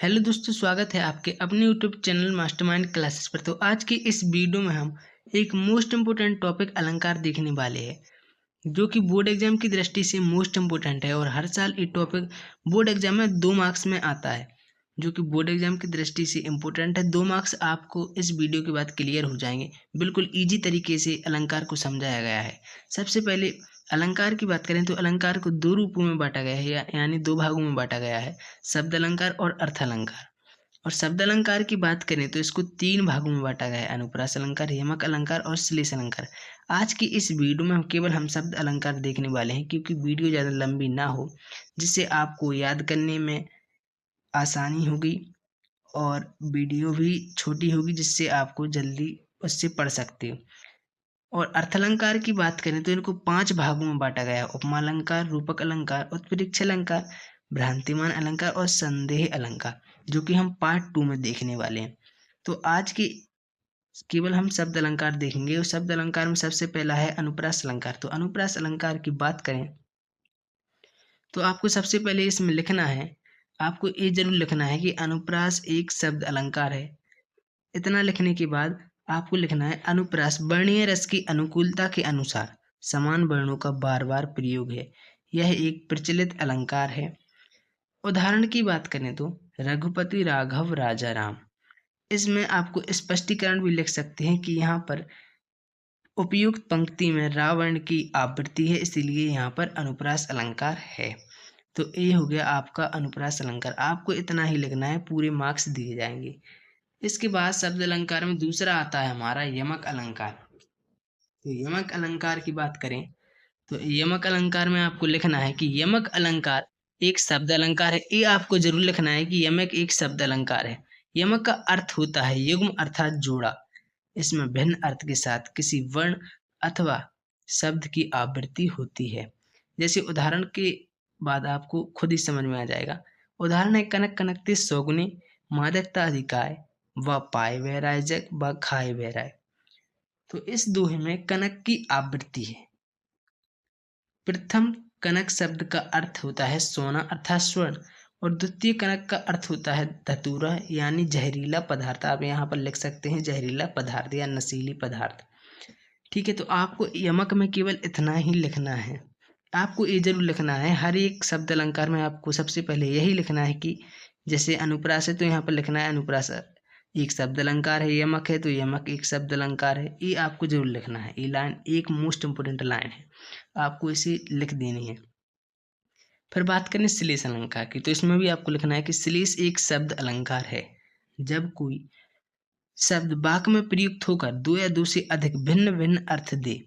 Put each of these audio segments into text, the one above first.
Hello दोस्तों, स्वागत है आपके अपने यूट्यूब चैनल मास्टरमाइंड क्लासेस पर। तो आज की इस वीडियो में हम एक मोस्ट इम्पोर्टेंट टॉपिक अलंकार देखने वाले हैं, जो कि बोर्ड एग्जाम की दृष्टि से मोस्ट इम्पोर्टेंट है। और हर साल ये टॉपिक बोर्ड एग्जाम में 2 मार्क्स में आता है, जो कि बोर्ड एग्जाम की दृष्टि से इम्पोर्टेंट है। 2 मार्क्स आपको इस वीडियो के बाद क्लियर हो जाएंगे। बिल्कुल ईजी तरीके से अलंकार को समझाया गया है। सबसे पहले अलंकार की बात करें तो अलंकार को 2 रूपों में बांटा गया है, यानी 2 भागों में बांटा गया है, शब्द अलंकार और अर्थ अलंकार। और शब्द अलंकार की बात करें तो इसको 3 भागों में बांटा गया है, अनुप्रास अलंकार, यमक अलंकार और श्लेष अलंकार। आज की इस वीडियो में हम केवल शब्द अलंकार देखने वाले हैं, क्योंकि वीडियो ज़्यादा लंबी ना हो, जिससे आपको याद करने में आसानी होगी और वीडियो भी छोटी होगी, जिससे आपको जल्दी उससे पढ़ सकते हो। और अर्थालंकार की बात करें तो इनको 5 भागों में बांटा गया है, उपमा अलंकार, रूपक अलंकार, उत्प्रेक्ष अलंकार, भ्रांतिमान अलंकार और संदेह अलंकार, जो कि हम पार्ट 2 में देखने वाले हैं। तो आज की केवल हम शब्द अलंकार देखेंगे। और शब्द अलंकार में सबसे पहला है अनुप्रास अलंकार। तो अनुप्रास अलंकार की बात करें तो आपको सबसे पहले इसमें लिखना है, आपको ये जरूर लिखना है कि अनुप्रास एक शब्द अलंकार है। इतना लिखने के बाद आपको लिखना है, अनुप्रास वर्णीय रस की अनुकूलता के अनुसार समान वर्णों का बार बार प्रयोग है। यह एक प्रचलित अलंकार है। उदाहरण की बात करें तो रघुपति राघव राजा राम। इसमें आपको स्पष्टीकरण भी लिख सकते हैं कि यहाँ पर उपयुक्त पंक्ति में रावण की आवृत्ति है, इसीलिए यहाँ पर अनुप्रास अलंकार है। तो ये हो गया आपका अनुप्रास अलंकार। आपको इतना ही लिखना है, पूरे मार्क्स दिए जाएंगे। इसके बाद शब्द अलंकार में दूसरा आता है हमारा यमक अलंकार। तो यमक अलंकार की बात करें तो यमक अलंकार में आपको लिखना है कि यमक अलंकार एक शब्द अलंकार है। ये आपको जरूर लिखना है कि यमक एक शब्द अलंकार है। यमक का अर्थ होता है युग्म अर्थात जोड़ा। इसमें भिन्न अर्थ के साथ किसी वर्ण अथवा शब्द की आवृत्ति होती है। जैसे उदाहरण के बाद आपको खुद ही समझ में आ जाएगा। उदाहरण है, कनक कनकते सौगुने, मादकता अधिकाय, व पाए बहराए जग, व खाए बहराए। तो इस दोहे में कनक की आवृत्ति है। प्रथम कनक शब्द का अर्थ होता है सोना अर्थात स्वर्ण, और द्वितीय कनक का अर्थ होता है धतूरा यानी जहरीला पदार्थ। आप यहाँ पर लिख सकते हैं जहरीला पदार्थ या नशीली पदार्थ। ठीक है, तो आपको यमक में केवल इतना ही लिखना है। आपको ये जरूर लिखना है, हर एक शब्द अलंकार में आपको सबसे पहले यही लिखना है कि जैसे अनुप्रास है तो यहाँ पर लिखना है अनुप्रास एक शब्द अलंकार है, यमक है तो यमक एक शब्द अलंकार है। ये आपको जरूर लिखना है। ये लाइन एक मोस्ट इंपोर्टेंट लाइन है, आपको इसे लिख देनी है। फिर बात करें श्लेष अलंकार की, तो इसमें भी आपको लिखना है कि श्लेष एक शब्द अलंकार है। जब कोई शब्द वाक्य में प्रयुक्त होकर 2 या 2 से अधिक भिन्न भिन्न अर्थ दे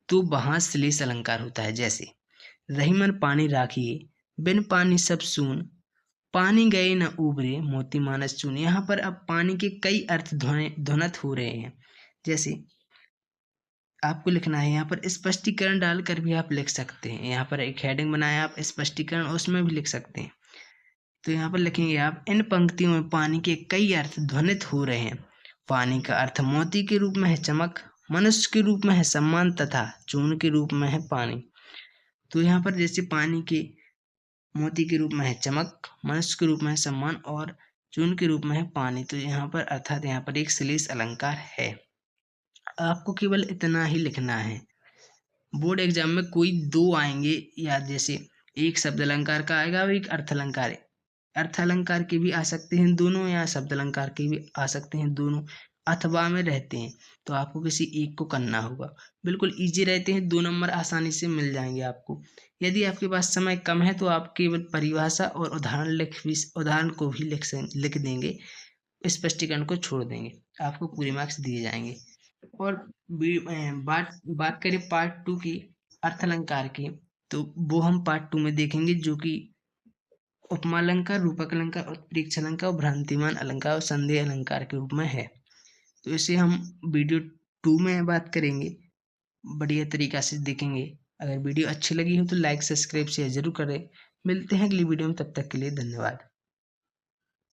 तो वहां श्लेष अलंकार होता है। जैसे रही मन पानी राखिए, बिन पानी सब सून, पानी गए न उबरे, मोती मानस चून। यहाँ पर अब पानी के कई अर्थ ध्वनित हो रहे हैं। जैसे आपको लिखना है, यहाँ पर स्पष्टीकरण डालकर भी आप लिख सकते हैं। यहाँ पर एक हेडिंग बनाया आप स्पष्टीकरण, उसमें भी लिख सकते हैं। तो यहाँ पर लिखेंगे आप, इन पंक्तियों में पानी के कई अर्थ ध्वनित हो रहे हैं। पानी का अर्थ मोती के रूप में है चमक, मनुष्य के रूप में है सम्मान, तथा चून के रूप में है पानी। तो यहाँ पर जैसे पानी के मोती के रूप में है चमक, मनुष्य के रूप में है सम्मान और चून के रूप में है पानी। तो यहाँ पर अर्थात यहाँ पर एक श्लेष अलंकार है। आपको केवल इतना ही लिखना है। बोर्ड एग्जाम में कोई 2 आएंगे, या जैसे एक शब्द अलंकार का आएगा और एक अर्थ अलंकार है। अर्थ अलंकार के भी आ सकते हैं दोनों, या शब्द अलंकार के भी आ सकते हैं दोनों, अथवा में रहते हैं। तो आपको किसी एक को करना होगा। बिल्कुल इजी रहते हैं, 2 नंबर आसानी से मिल जाएंगे आपको। यदि आपके पास समय कम है तो आप केवल परिभाषा और उदाहरण को भी लिख देंगे, स्पष्टीकरण को छोड़ देंगे, आपको पूरे मार्क्स दिए जाएंगे। और बात करें पार्ट 2 की, अर्थ अलंकार की, तो वो हम पार्ट 2 में देखेंगे, जो कि उपमा अलंकार, रूपक अलंकार, उत्प्रेक्ष अलंकार और भ्रांतिमान अलंकार और संदेह अलंकार के रूप में है। तो इसे हम वीडियो 2 में बात करेंगे, बढ़िया तरीका से देखेंगे। अगर वीडियो अच्छी लगी हो तो लाइक सब्सक्राइब शेयर जरूर करें। मिलते हैं अगली वीडियो में, तब तक के लिए धन्यवाद।